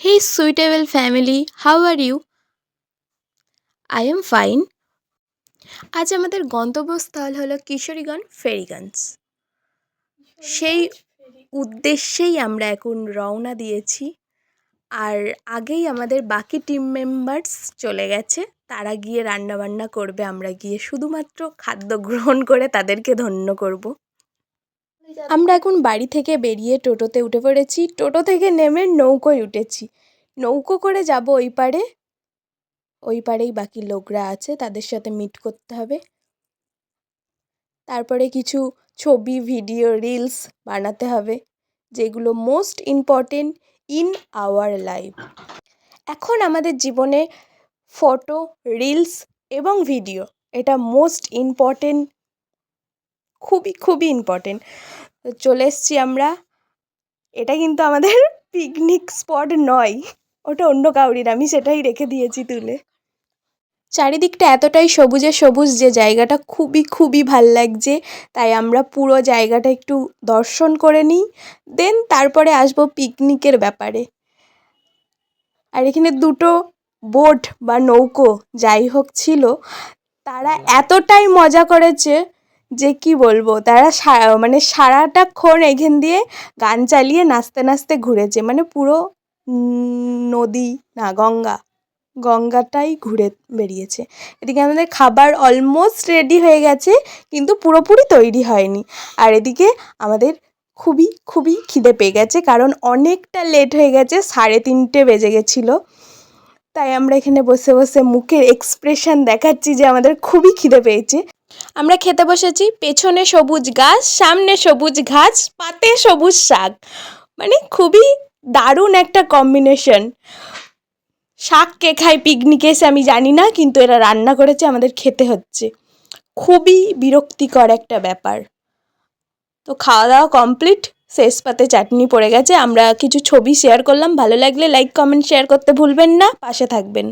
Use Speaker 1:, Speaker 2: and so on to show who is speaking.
Speaker 1: Hey, suitable family, how are you? I am fine. আজ আমাদের গন্তব্যস্থল হলো কিশোরীগঞ্জ ফেরিগঞ্জ। সেই উদ্দেশ্যেই আমরা এখন রওনা দিয়েছি। আর আগেই আমাদের বাকি টিম মেম্বার্স চলে গেছে। তারা গিয়ে রান্নাবান্না করবে, আমরা গিয়ে শুধুমাত্র খাদ্য গ্রহণ করে তাদেরকে ধন্য করব। আমরা এখন বাড়ি থেকে বেরিয়ে টোটোতে উঠে পড়েছি। টোটো থেকে নেমে নৌকোয় উঠেছি। নৌকো করে যাব ওই পারে। ওই পারেই বাকি লোকরা আছে, তাদের সাথে মিট করতে হবে। তারপরে কিছু ছবি, ভিডিও, রিলস বানাতে হবে, যেগুলো most important in our life. এখন আমাদের জীবনে ফটো, রিলস এবং ভিডিও এটা মোস্ট ইম্পর্টেন্ট, খুবই খুবই ইম্পর্টেন্ট। চলে এসছি আমরা। এটা কিন্তু আমাদের পিকনিক স্পট নয়, ওটা অন্য কাউরির, আমি সেটাই রেখে দিয়েছি তুলে। চারিদিকটা এতটাই সবুজে সবুজ যে জায়গাটা খুবই খুবই ভাল লাগছে। তাই আমরা পুরো জায়গাটা একটু দর্শন করে নিই, দেন তারপরে আসবো পিকনিকের ব্যাপারে। আর এখানে দুটো বোট বা নৌকো যাই হোক ছিল, তারা এতটাই মজা করেছে যে কি বলবো। তারা মানে সারাটাক্ষণ এখান দিয়ে গান চালিয়ে নাচতে নাচতে ঘুরেছে, মানে পুরো নদী না গঙ্গাটাই ঘুরে বেরিয়েছে। এদিকে আমাদের খাবার অলমোস্ট রেডি হয়ে গেছে, কিন্তু পুরোপুরি তৈরি হয়নি। আর এদিকে আমাদের খুবই খুবই খিদে পেয়ে গেছে, কারণ অনেকটা লেট হয়ে গেছে, 3:30 বেজে গেছিলো। তাই আমরা এখানে বসে বসে মুখের এক্সপ্রেশন দেখাচ্ছি যে আমাদের খুবই খিদে পেয়েছে। আমরা খেতে বসেছি। পেছনে সবুজ গাছ, সামনে সবুজ ঘাস, পাতে সবুজ শাক, মানে খুবই দারুণ একটা কম্বিনেশন। শাক কে খায় পিকনিকে এসে আমি জানি না, কিন্তু এরা রান্না করেছে, আমাদের খেতে হচ্ছে। খুবই বিরক্তিকর একটা ব্যাপার। তো খাওয়া দাওয়া কমপ্লিট, শেষ পাতে চাটনি পড়ে গেছে। আমরা কিছু ছবি শেয়ার করলাম, ভালো লাগলে লাইক, কমেন্ট, শেয়ার করতে ভুলবেন না, পাশে থাকবেন।